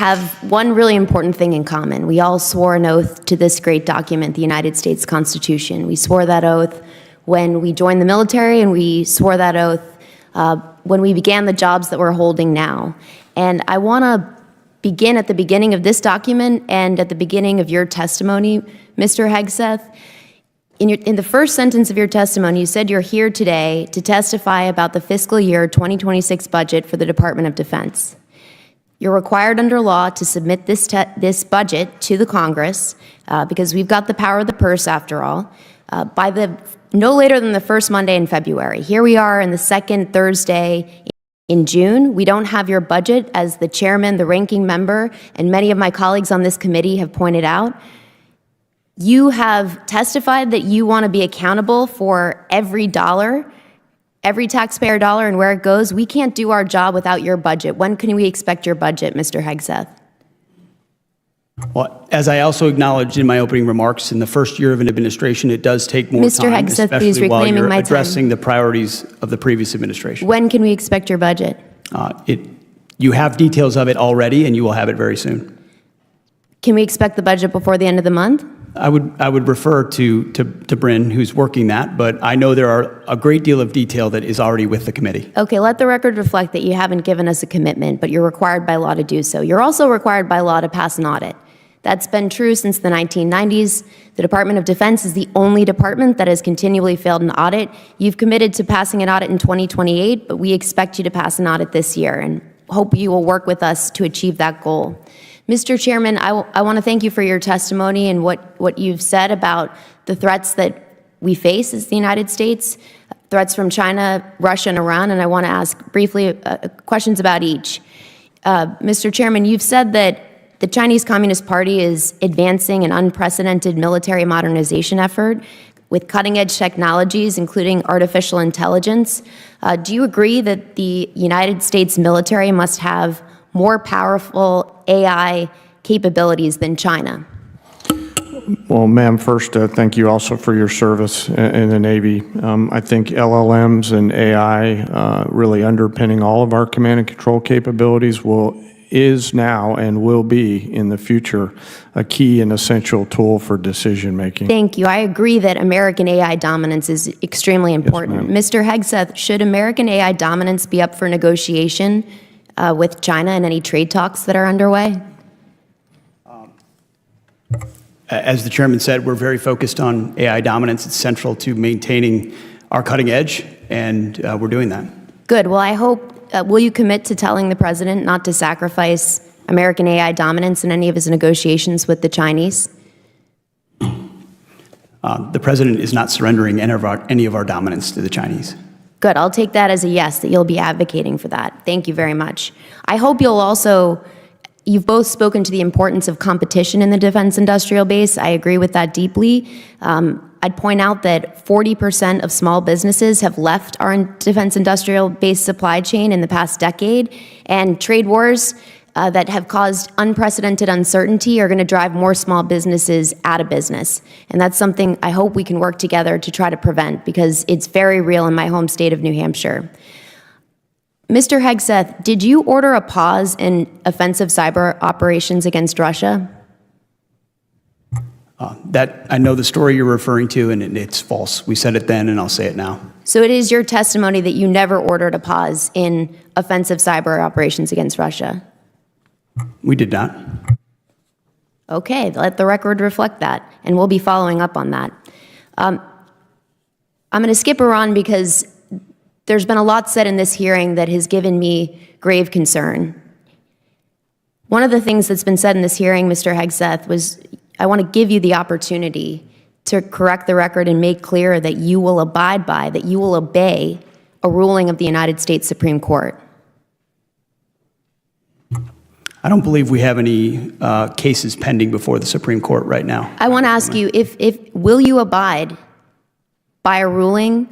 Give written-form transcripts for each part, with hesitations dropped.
have one really important thing in common. We all swore an oath to this great document, the United States Constitution. We swore that oath when we joined the military, and we swore that oath when we began the jobs that we're holding now. And I want to begin at the beginning of this document and at the beginning of your testimony, Mr. Hegseth. In the first sentence of your testimony, you said you're here today to testify about the fiscal year 2026 budget for the Department of Defense. You're required under law to submit this budget to the Congress because we've got the power of the purse after all, by no later than the first Monday in February. Here we are in the second Thursday in June. We don't have your budget, as the chairman, the ranking member, and many of my colleagues on this committee have pointed out. You have testified that you want to be accountable for every dollar, every taxpayer dollar, and where it goes. We can't do our job without your budget. When can we expect your budget, Mr. Hegseth? Well, as I also acknowledged in my opening remarks, in the first year of an administration, it does take more Mr. time, Hegseth, especially please while reclaiming you're my addressing time. the priorities of the previous administration. When can we expect your budget? You have details of it already, and you will have it very soon. Can we expect the budget before the end of the month? I would refer to Bryn, who's working that, but I know there are a great deal of detail that is already with the committee. Okay, let the record reflect that you haven't given us a commitment, but you're required by law to do so. You're also required by law to pass an audit. That's been true since the 1990s. The Department of Defense is the only department that has continually failed an audit. You've committed to passing an audit in 2028, but we expect you to pass an audit this year and hope you will work with us to achieve that goal. Mr. Chairman, I want to thank you for your testimony and what you've said about the threats that we face as the United States, threats from China, Russia, and Iran, and I want to ask briefly questions about each. Mr. Chairman, you've said that the Chinese Communist Party is advancing an unprecedented military modernization effort with cutting-edge technologies, including artificial intelligence. Do you agree that the United States military must have more powerful AI capabilities than China? Well, ma'am, first, thank you also for your service in the Navy. I think LLMs and AI really underpinning all of our command and control capabilities is now and will be in the future a key and essential tool for decision making. Thank you. I agree that American AI dominance is extremely important. Yes, Mr. Hegseth, should American AI dominance be up for negotiation with China and any trade talks that are underway? As the chairman said, we're very focused on AI dominance. It's central to maintaining our cutting edge, and we're doing that. Good. Well, I hope, will you commit to telling the president not to sacrifice American AI dominance in any of his negotiations with the Chinese? The president is not surrendering any of our dominance to the Chinese. Good. I'll take that as a yes, that you'll be advocating for that. Thank you very much. I hope you'll also, you've both spoken to the importance of competition in the defense industrial base. I agree with that deeply. I'd point out that 40% of small businesses have left our defense industrial base supply chain in the past decade, and trade wars that have caused unprecedented uncertainty are going to drive more small businesses out of business. And that's something I hope we can work together to try to prevent, because it's very real in my home state of New Hampshire. Mr. Hegseth, did you order a pause in offensive cyber operations against Russia? I know the story you're referring to, and it's false. We said it then, and I'll say it now. So it is your testimony that you never ordered a pause in offensive cyber operations against Russia? We did not. Okay, let the record reflect that, and we'll be following up on that. I'm going to skip Iran because there's been a lot said in this hearing that has given me grave concern. One of the things that's been said in this hearing, Mr. Hegseth, was I want to give you the opportunity to correct the record and make clear that you will abide by, that you will obey a ruling of the United States Supreme Court. I don't believe we have any cases pending before the Supreme Court right now. I want to ask you, will you abide by a ruling,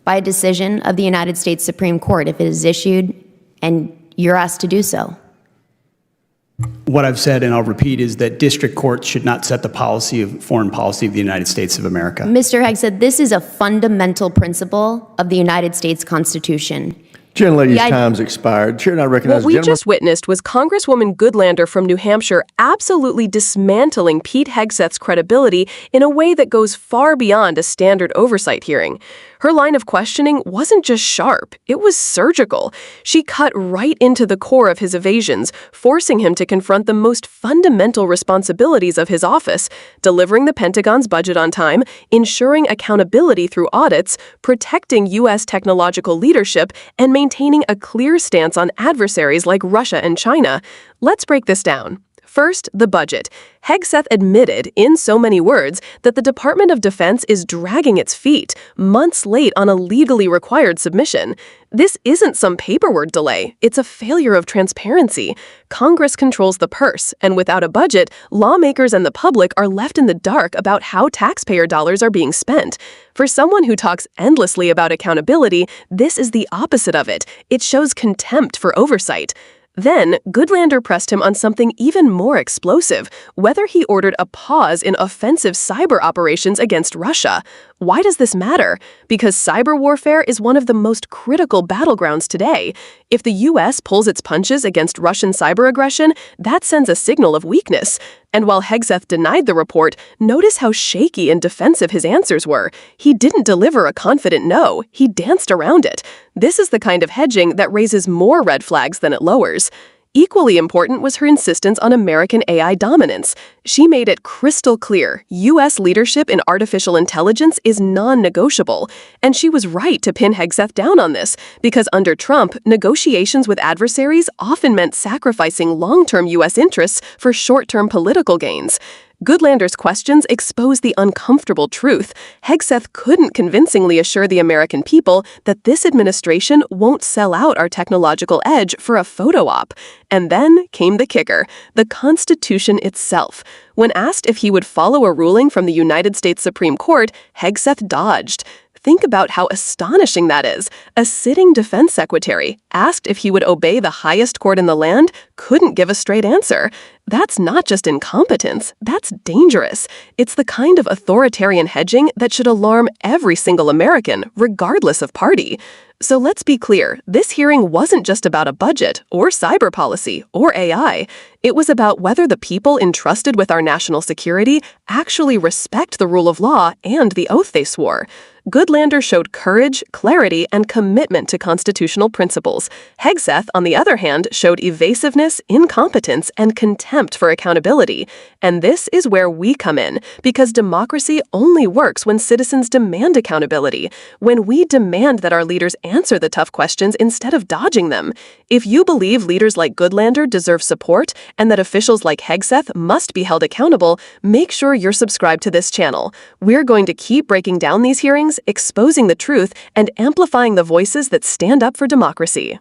by a decision of the United States Supreme Court if it is issued and you're asked to do so? What I've said, and I'll repeat, is that district courts should not set the foreign policy of the United States of America. Mr. Hegseth, this is a fundamental principle of the United States Constitution. Gentlelady's Yeah, time's expired. Chair, now recognize What the we gentleman. just witnessed was Congresswoman Goodlander from New Hampshire absolutely dismantling Pete Hegseth's credibility in a way that goes far beyond a standard oversight hearing. Her line of questioning wasn't just sharp, it was surgical. She cut right into the core of his evasions, forcing him to confront the most fundamental responsibilities of his office: delivering the Pentagon's budget on time, ensuring accountability through audits, protecting U.S. technological leadership, and maintaining a clear stance on adversaries like Russia and China. Let's break this down. First, the budget. Hegseth admitted, in so many words, that the Department of Defense is dragging its feet, months late on a legally required submission. This isn't some paperwork delay, it's a failure of transparency. Congress controls the purse, and without a budget, lawmakers and the public are left in the dark about how taxpayer dollars are being spent. For someone who talks endlessly about accountability, this is the opposite of it. It shows contempt for oversight. Then, Goodlander pressed him on something even more explosive: whether he ordered a pause in offensive cyber operations against Russia. Why does this matter? Because cyber warfare is one of the most critical battlegrounds today. If the U.S. pulls its punches against Russian cyber aggression, that sends a signal of weakness. And while Hegseth denied the report, notice how shaky and defensive his answers were. He didn't deliver a confident no, he danced around it. This is the kind of hedging that raises more red flags than it lowers. Equally important was her insistence on American AI dominance. She made it crystal clear U.S. leadership in artificial intelligence is non-negotiable. And she was right to pin Hegseth down on this, because under Trump, negotiations with adversaries often meant sacrificing long-term U.S. interests for short-term political gains. Goodlander's questions expose the uncomfortable truth. Hegseth couldn't convincingly assure the American people that this administration won't sell out our technological edge for a photo op. And then came the kicker: the Constitution itself. When asked if he would follow a ruling from the United States Supreme Court, Hegseth dodged. Think about how astonishing that is. A sitting defense secretary, asked if he would obey the highest court in the land, couldn't give a straight answer. That's not just incompetence, that's dangerous. It's the kind of authoritarian hedging that should alarm every single American, regardless of party. So let's be clear, this hearing wasn't just about a budget, or cyber policy, or AI. It was about whether the people entrusted with our national security actually respect the rule of law and the oath they swore. Goodlander showed courage, clarity, and commitment to constitutional principles. Hegseth, on the other hand, showed evasiveness, incompetence, and contempt for accountability. And this is where we come in, because democracy only works when citizens demand accountability, when we demand that our leaders answer the tough questions instead of dodging them. If you believe leaders like Goodlander deserve support and that officials like Hegseth must be held accountable, make sure you're subscribed to this channel. We're going to keep breaking down these hearings, exposing the truth, and amplifying the voices that stand up for democracy.